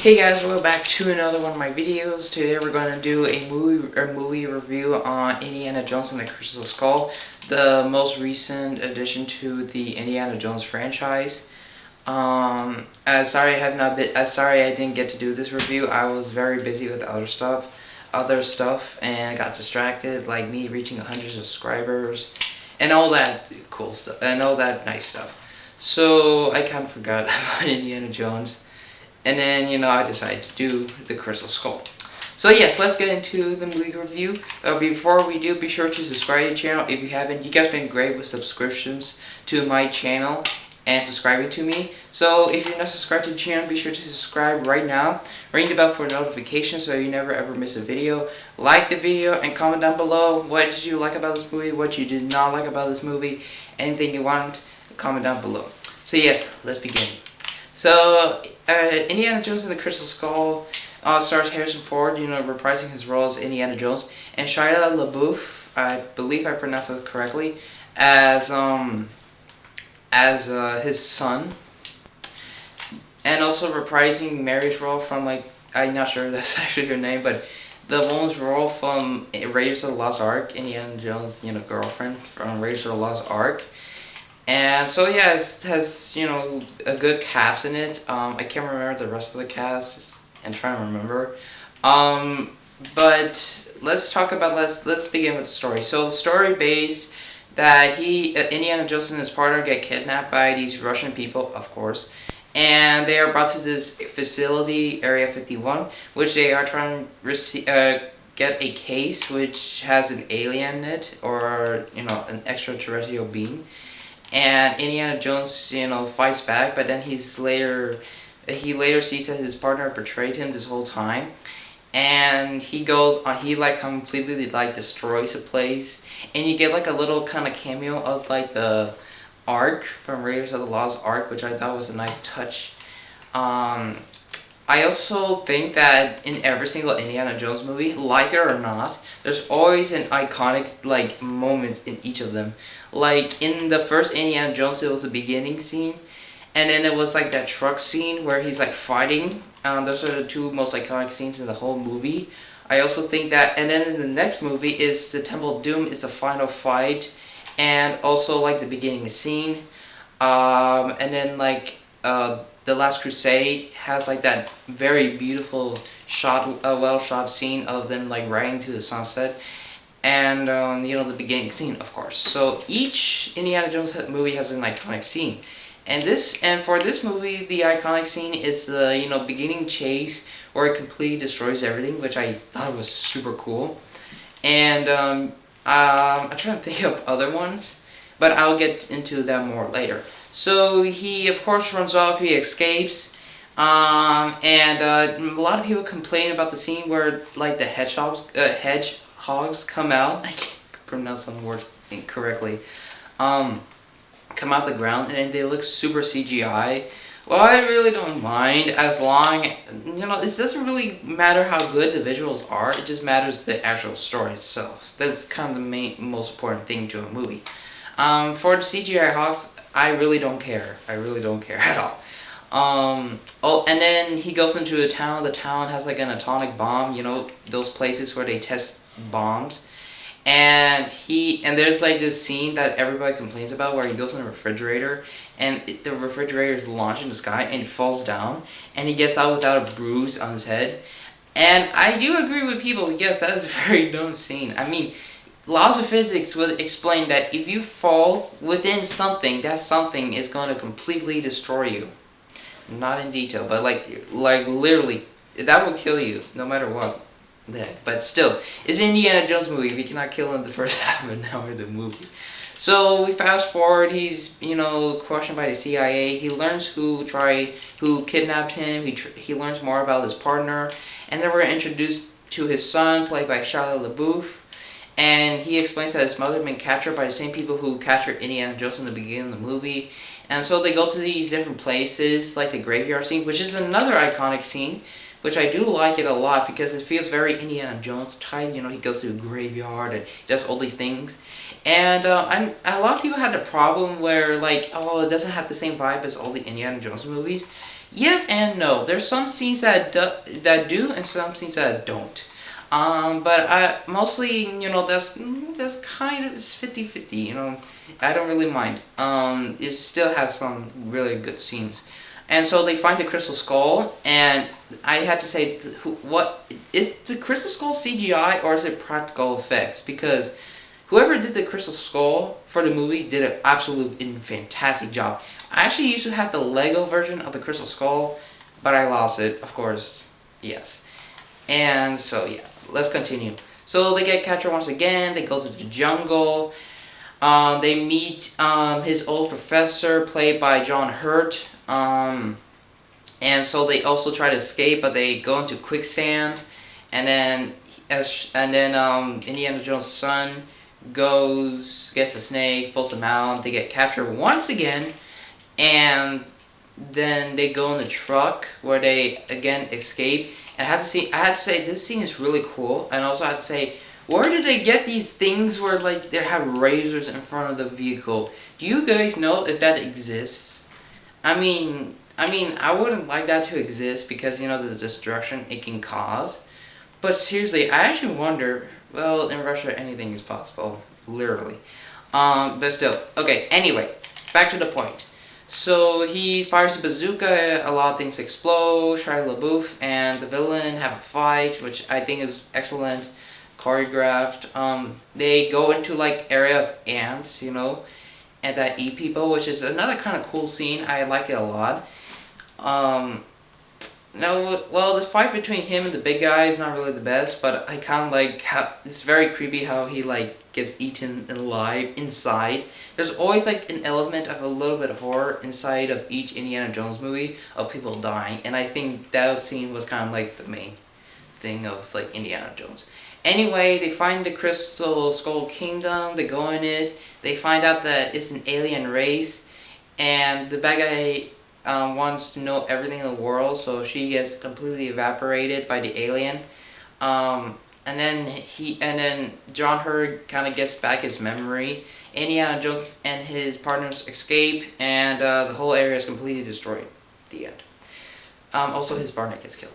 Hey guys, welcome back to another one of my videos. Today we're going to do a movie review on Indiana Jones and the Crystal Skull, the most recent addition to the Indiana Jones franchise. Sorry I didn't get to do this review. I was very busy with other stuff, and I got distracted, like me reaching 100 subscribers and all that cool stuff and all that nice stuff. So I kind of forgot about Indiana Jones. And then, I decided to do the Crystal Skull. So yes, let's get into the movie review. Before we do, be sure to subscribe to the channel if you haven't. You guys have been great with subscriptions to my channel and subscribing to me. So if you're not subscribed to the channel, be sure to subscribe right now. Ring the bell for notifications so you never ever miss a video. Like the video and comment down below what did you like about this movie, what you did not like about this movie, anything you want, comment down below. So yes, let's begin. So, Indiana Jones and the Crystal Skull stars Harrison Ford, reprising his role as Indiana Jones, and Shia LaBeouf, I believe I pronounced that correctly, as his son, and also reprising Mary's role from, I'm not sure if that's actually her name, but the woman's role from Raiders of the Lost Ark, Indiana Jones, girlfriend from Raiders of the Lost Ark. And so yeah, it has a good cast in it. I can't remember the rest of the cast and trying to remember. But let's begin with the story. So the story base that Indiana Jones and his partner get kidnapped by these Russian people, of course, and they are brought to this facility, Area 51, which they are trying to get a case which has an alien in it, or an extraterrestrial being. And Indiana Jones, fights back, but then he later sees that his partner betrayed him this whole time, and he goes on. He completely destroys the place, and you get a little kind of cameo of the Ark from Raiders of the Lost Ark, which I thought was a nice touch. I also think that in every single Indiana Jones movie, like it or not, there's always an iconic moment in each of them. Like in the first Indiana Jones, it was the beginning scene, and then it was that truck scene where he's fighting. Those are the two most iconic scenes in the whole movie. I also think that, and then in the next movie is the Temple of Doom is the final fight, and also the beginning scene, and then The Last Crusade has that very beautiful shot, well shot scene of them riding to the sunset. And, the beginning scene, of course. So each Indiana Jones movie has an iconic scene. And for this movie, the iconic scene is the, beginning chase where it completely destroys everything, which I thought was super cool. And, I'm trying to think of other ones, but I'll get into them more later. So he, of course, runs off, he escapes. And a lot of people complain about the scene where, the hedgehogs come out. I can't pronounce some words incorrectly. Come out the ground and they look super CGI. Well, I really don't mind as long, it doesn't really matter how good the visuals are. It just matters the actual story itself. That's kind of the most important thing to a movie. For the CGI hogs, I really don't care. I really don't care at all. And then he goes into a town. The town has an atomic bomb. Those places where they test bombs. And there's this scene that everybody complains about where he goes in a refrigerator and the refrigerator is launched in the sky and he falls down and he gets out without a bruise on his head. And I do agree with people. Yes, that is a very dumb scene. I mean, laws of physics will explain that if you fall within something, that something is going to completely destroy you. Not in detail, but literally, that will kill you no matter what. But still, it's an Indiana Jones movie. We cannot kill him the first half of an hour of the movie. So we fast forward. He's questioned by the CIA. He learns who kidnapped him. He learns more about his partner, and then we're introduced to his son, played by Shia LaBeouf. And he explains that his mother had been captured by the same people who captured Indiana Jones in the beginning of the movie. And so they go to these different places, like the graveyard scene, which is another iconic scene, which I do like it a lot because it feels very Indiana Jones type. He goes to a graveyard and he does all these things. And a lot of people had the problem where like, oh, it doesn't have the same vibe as all the Indiana Jones movies. Yes and no. There's some scenes that do and some scenes that don't. But I mostly, that's kind of, it's 50-50, I don't really mind. It still has some really good scenes. And so they find the Crystal Skull, and I had to say, what is the Crystal Skull CGI or is it practical effects? Because whoever did the Crystal Skull for the movie did an absolute and fantastic job. I actually used to have the Lego version of the Crystal Skull, but I lost it, of course. Yes. And so yeah, let's continue. So they get captured once again. They go to the jungle. They meet his old professor, played by John Hurt. And so they also try to escape, but they go into quicksand. And then Indiana Jones' son gets a snake, pulls him out. They get captured once again, and then they go in the truck where they again escape. And I had to say this scene is really cool. And also I had to say, where did they get these things where like they have razors in front of the vehicle? Do you guys know if that exists? I mean, I wouldn't like that to exist because the destruction it can cause. But seriously, I actually wonder. Well, in Russia, anything is possible, literally. But still, okay. Anyway, back to the point. So he fires a bazooka, a lot of things explode, Shia LaBeouf and the villain have a fight, which I think is excellent, choreographed. They go into like area of ants, and that eat people, which is another kind of cool scene. I like it a lot. No, well, the fight between him and the big guy is not really the best, but I kind of like how it's very creepy how he like gets eaten alive inside. There's always like an element of a little bit of horror inside of each Indiana Jones movie of people dying, and I think that scene was kind of like the main thing of like Indiana Jones. Anyway, they find the Crystal Skull Kingdom, they go in it, they find out that it's an alien race, and the bad guy wants to know everything in the world, so she gets completely evaporated by the alien. And then John Hurt kind of gets back his memory. Indiana Jones and his partners escape, and the whole area is completely destroyed. The end. Also, his partner gets killed.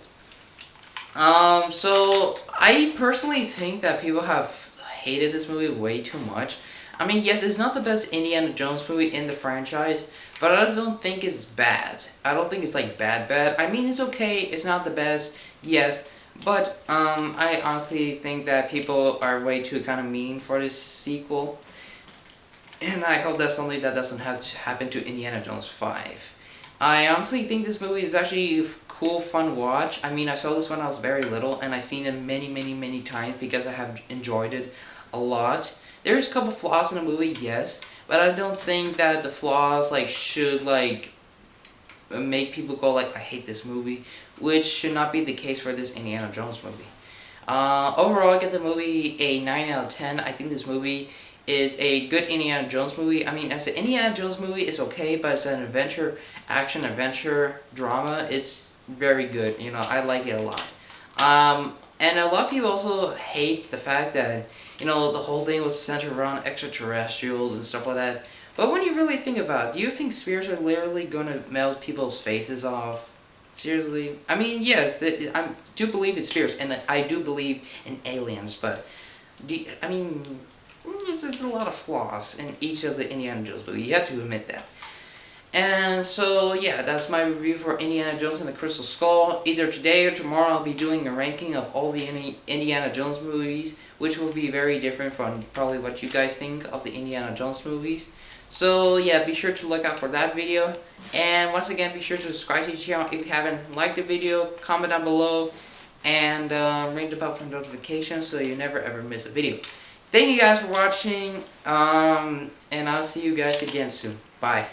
So I personally think that people have hated this movie way too much. I mean, yes, it's not the best Indiana Jones movie in the franchise, but I don't think it's bad. I don't think it's like bad. I mean, it's okay. It's not the best, yes, but I honestly think that people are way too kind of mean for this sequel, and I hope that's something that doesn't have to happen to Indiana Jones 5. I honestly think this movie is actually a cool, fun watch. I mean, I saw this when I was very little, and I've seen it many times because I have enjoyed it a lot. There's a couple flaws in the movie, yes, but I don't think that the flaws like should like make people go like, I hate this movie, which should not be the case for this Indiana Jones movie. Overall, I get the movie a 9 out of 10. I think this movie is a good Indiana Jones movie. I mean, as an Indiana Jones movie, it's okay, but it's an action adventure drama. It's very good. I like it a lot. And a lot of people also hate the fact that the whole thing was centered around extraterrestrials and stuff like that. But when you really think about it, do you think spheres are literally going to melt people's faces off? Seriously? I mean, yes, I do believe it's spheres, and I do believe in aliens, but there's a lot of flaws in each of the Indiana Jones movies. You have to admit that. And so, yeah, that's my review for Indiana Jones and the Crystal Skull. Either today or tomorrow I'll be doing a ranking of all the Indiana Jones movies, which will be very different from probably what you guys think of the Indiana Jones movies. So, yeah, be sure to look out for that video. And once again, be sure to subscribe to the channel if you haven't liked the video. Comment down below. And ring the bell for notifications so you never ever miss a video. Thank you guys for watching. And I'll see you guys again soon. Bye.